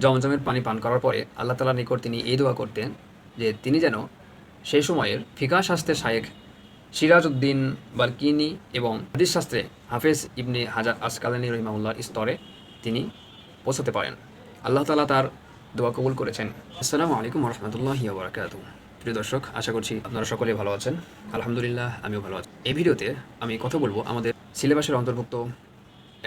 জমজমের পানি পান করার পরে আল্লাহ তাআলার নিকট তিনি এই দোয়া করতেন যে তিনি যেন সেই সময়ের ফিকহ শাস্ত্রের শায়েখ সিরাজউদ্দিন বালকিনি এবং হাদিস শাস্ত্রে হাফেজ ইবনে হাজার আসকালানি রহিমাহুল্লাহর স্তরে তিনি পৌঁছাতে পারেন। আল্লাহ তাআলা তার দোয়া কবুল করেছেন। আসসালামু আলাইকুম ওয়া রাহমাতুল্লাহি ওয়া বারাকাতুহু। প্রিয় দর্শক, আশা করছি আপনারা সকলেই ভালো আছেন। আলহামদুলিল্লাহ, আমিও ভালো আছি। এই ভিডিওতে আমি কথা বলবো আমাদের সিলেবাসের অন্তর্ভুক্ত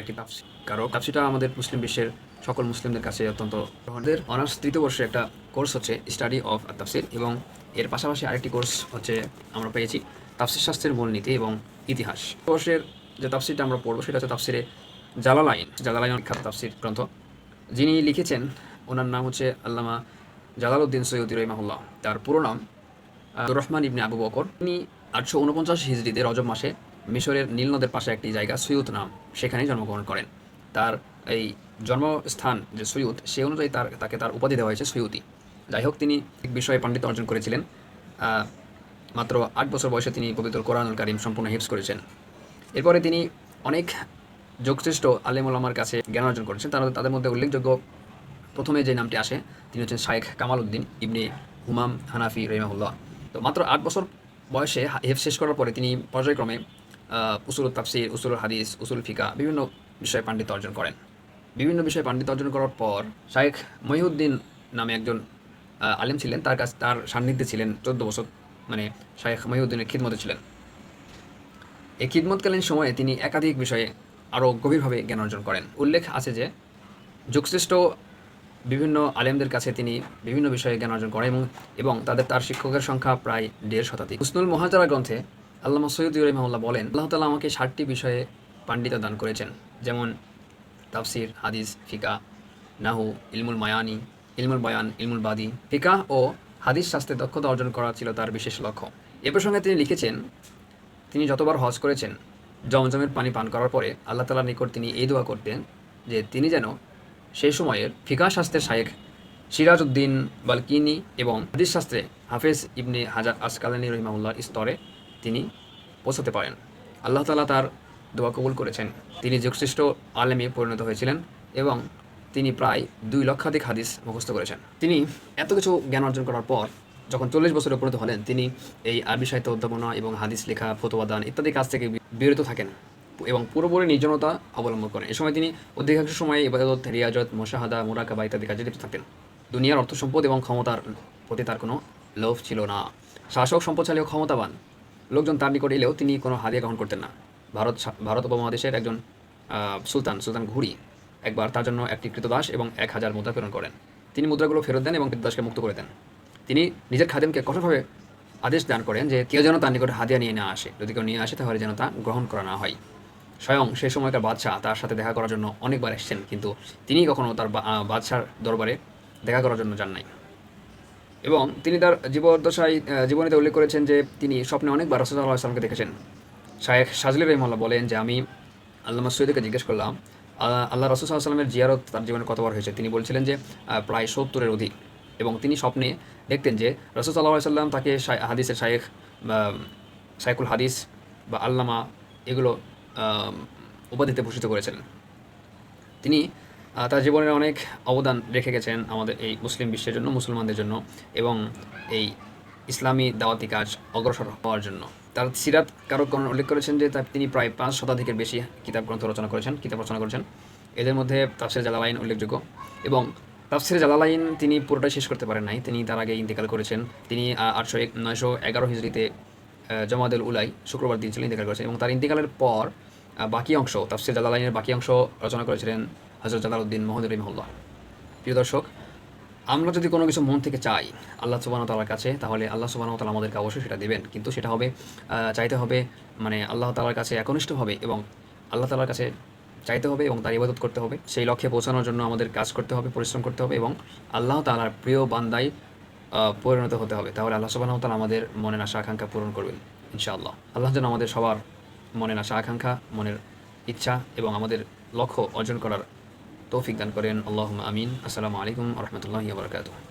একটি তাফসীর। কারণ তাফসীরটা আমাদের মুসলিম বিশ্বের সকল মুসলিমদের কাছে অত্যন্ত আমাদের অনার্স তৃতীয় বর্ষে একটা কোর্স হচ্ছে স্টাডি অফ তাফসীর, এবং এর পাশাপাশি আরেকটি কোর্স হচ্ছে আমরা পেয়েছি তাফসীর শাস্ত্রের মূলনীতি এবং ইতিহাস। বর্ষের যে তাফসীরটা আমরা পড়বো সেটা হচ্ছে তাফসীরে জালালাইন বিখ্যাত তাফসীর গ্রন্থ। যিনি লিখেছেন ওনার নাম হচ্ছে আল্লামা জালালউদ্দিন সৈয়দী রহিমাহুল্লাহ। তার পুরো নাম আব্দুর রহমান ইবনে আবু বকর। তিনি 849 হিজরিতে রজব মাসে মিশরের নীল নদের পাশে একটি জায়গা সুয়ুত নাম, সেখানেই জন্মগ্রহণ করেন। তার এই জন্মস্থান যে সুয়ুত, সে অনুযায়ী তাকে তার উপাধি দেওয়া হয়েছে সুয়ুতি। যাই হোক, তিনি এক বিষয়ে পাণ্ডিত্য অর্জন করেছিলেন। মাত্র 8 বছর বয়সে তিনি পবিত্র কোরআনুল কারীম সম্পূর্ণ হিফজ করেছেন। এরপরে তিনি অনেক যোগশ্রেষ্ঠ আলেম ওলামার কাছে জ্ঞান অর্জন করেছেন। তাদের মধ্যে উল্লেখযোগ্য প্রথমে যে নামটি আসে তিনি হচ্ছেন শায়েখ কামাল উদ্দিন ইবনে হুমাম হানাফি রহিমাহুল্লাহ। তো মাত্র 8 বছর বয়সে হিফজ শেষ করার পরে তিনি পর্যায়ক্রমে উসুলুত তাফসীর, উসুলুল হাদিস, উসুল ফিকা বিভিন্ন বিষয়ে পাণ্ডিত্য অর্জন করেন। বিভিন্ন বিষয়ে পাণ্ডিত্য অর্জন করার পর শায়েখ মহিউদ্দিন নামে একজন আলেম ছিলেন, তার সান্নিধ্যে ছিলেন 14 বছর, মানে শায়েখ মহিউদ্দিনের খিদমতে ছিলেন। এই খিদমতকালীন সময়ে তিনি একাধিক বিষয়ে আরও গভীরভাবে জ্ঞান অর্জন করেন। উল্লেখ আছে যে যুগশ্রেষ্ঠ বিভিন্ন আলেমদের কাছে তিনি বিভিন্ন বিষয়ে জ্ঞান অর্জন করেন এবং তার শিক্ষকের সংখ্যা প্রায় 1.5 শতাধিক। হুসনুল মুহাজারা গ্রন্থে আল্লামা সৈয়দী রহিমাহুল্লাহ বলেন, আল্লাহ তাআলা আমাকে 60টি বিষয়ে পাণ্ডিত্য দান করেছেন, যেমন তাফসির, হাদিস, ফিকা, নাহু, ইলমুল মায়ানি, ইলমুল বয়ান, ইলমুল বাদি। ফিকা ও হাদিস শাস্ত্রে দক্ষতা অর্জন করা ছিল তার বিশেষ লক্ষ্য। এ প্রসঙ্গে তিনি লিখেছেন, তিনি যতবার হজ করেছেন জমজমের পানি পান করার পরে আল্লাহ তাআলার নিকট তিনি এই দোয়া করতেন যে তিনি যেন সেই সময়ের ফিকহ শাস্ত্রের শায়েখ সিরাজউদ্দিন বালকিনি এবং হাদিস শাস্ত্রে হাফেজ ইবনে হাজার আসকালানি রহিমাহুল্লাহর স্তরে তিনি পৌঁছাতে পারেন। আল্লাহ তাআলা তার দোয়া কবুল করেছেন। তিনি যুগশ্রেষ্ঠ আলেমে পরিণত হয়েছিলেন এবং তিনি প্রায় 2 লক্ষাধিক হাদিস মুখস্থ করেছেন। তিনি এত কিছু জ্ঞান অর্জন করার পর যখন 40 বছরে উপনীত হলেন, তিনি এই আরবি সাহিত্য অধ্যাপনা এবং হাদিস লেখা, ফতোয়া দান ইত্যাদি কাজ থেকে বিরত থাকেন এবং পুরোপুরি নির্জনতা অবলম্বন করেন। এ সময় তিনি অধিকাংশ সময় ইবাদত, রিয়াজত, মুশাহাদা, মুরাকাবা ইত্যাদি কাজে লিপ্ত থাকতেন। দুনিয়ার অর্থ সম্পদ এবং ক্ষমতার প্রতি তার কোনো লোভ ছিল না। শাসক, সম্পদশালী ও ক্ষমতাবান লোকজন তার নিকট এলেও তিনি কোনো হাদিয়া গ্রহণ করতেন না। ভারত উপমহাদেশের একজন সুলতান ঘুরি একবার তার জন্য একটি কৃতদাস এবং 1000 মুদ্রা প্রেরণ করেন। তিনি মুদ্রাগুলো ফেরত দেন এবং কৃতদাসকে মুক্ত করে দেন। তিনি নিজের খাদেমকে কঠোরভাবে আদেশ দান করেন যে কেউ যেন তার নিকট হাদিয়া নিয়ে না আসে, যদি কেউ নিয়ে আসে তাহলে যেন তা গ্রহণ করা না হয়। স্বয়ং সেই সময়কার বাদশাহ তার সাথে দেখা করার জন্য অনেকবার এসেছেন, কিন্তু তিনি কখনও তার বাদশার দরবারে দেখা করার জন্য যান নাই। এবং তিনি তার জীবনীতে উল্লেখ করেছেন যে তিনি স্বপ্নে অনেকবার রাসূল সাল্লাল্লাহু আলাইহি ওয়াসাল্লামকে দেখেছেন। শায়েখ শাজলি রহিমাহুল্লাহ বলেন যে আমি আল্লামা সৈয়দকে জিজ্ঞেস করলাম আল্লাহ রাসূল সাল্লাল্লাহু আলাইহি ওয়াসাল্লামের জিয়ারত তার জীবনে কতবার হয়েছে। তিনি বলছিলেন যে প্রায় 70-এর অধিক। এবং তিনি স্বপ্নে দেখতেন যে রাসূল সাল্লাল্লাহু আলাইহি ওয়াসাল্লাম তাকে হাদিসের শায়েখ বা শাইখুল হাদিস বা আল্লামা এগুলো উপাধিতে ভূষিত করেছিলেন। তিনি তার জীবনের অনেক অবদান রেখে গেছেন আমাদের এই মুসলিম বিশ্বের জন্য, মুসলমানদের জন্য এবং এই ইসলামী দাওয়াতি কাজ অগ্রসর হওয়ার জন্য। তার সিরাত কারক উল্লেখ করেছেন যে তিনি প্রায় 5 শতাধিকের বেশি কিতাব রচনা করেছেন। এদের মধ্যে তাফসির জালালাইন উল্লেখযোগ্য। এবং তাফসির জালালাইন তিনি পুরোটাই শেষ করতে পারেন নাই, তিনি তার আগে ইন্তেকাল করেছেন। তিনি 911 হিজরিতে জমাদুল উলাই শুক্রবার দিন ছিল ইন্তেকাল করেছেন এবং তার ইন্তেকালের পর বাকি অংশ তাফসির জালালাইনের বাকি অংশ রচনা করেছিলেন হযরত জালালউদ্দিন মাহমুদ রহিমাহুল্লাহ। প্রিয় দর্শক, আমরা যদি কোনো কিছু মন থেকে চাই আল্লাহ সুবহানাহু ওয়া তাআলার কাছে, তাহলে আল্লাহ সুবহানাহু ওয়া তাআলা আমাদেরকে অবশ্যই সেটা দেবেন। কিন্তু সেটা হবে চাইতে হবে মানে আল্লাহ তাআলার কাছে একনিষ্ঠভাবে, এবং আল্লাহ তাআলার কাছে চাইতে হবে এবং তার ইবাদত করতে হবে। সেই লক্ষ্যে পৌঁছানোর জন্য আমাদের কাজ করতে হবে, পরিশ্রম করতে হবে এবং আল্লাহ তাআলার প্রিয় বান্দায় পরিণত হতে হবে। তাহলে আল্লাহ সুবহানাহু ওয়া তাআলা আমাদের মনের আশা আকাঙ্ক্ষা পূরণ করবেন ইনশাআল্লাহ। আল্লাহ যেন আমাদের সবার মনের আশা আকাঙ্ক্ষা, মনের ইচ্ছা এবং আমাদের লক্ষ্য অর্জন করার তৌফিক দান করেন। আল্লাহুম্মা আমিন। আসসালামু আলাইকুম ওয়া রাহমাতুল্লাহি ওয়া বারাকাতুহু।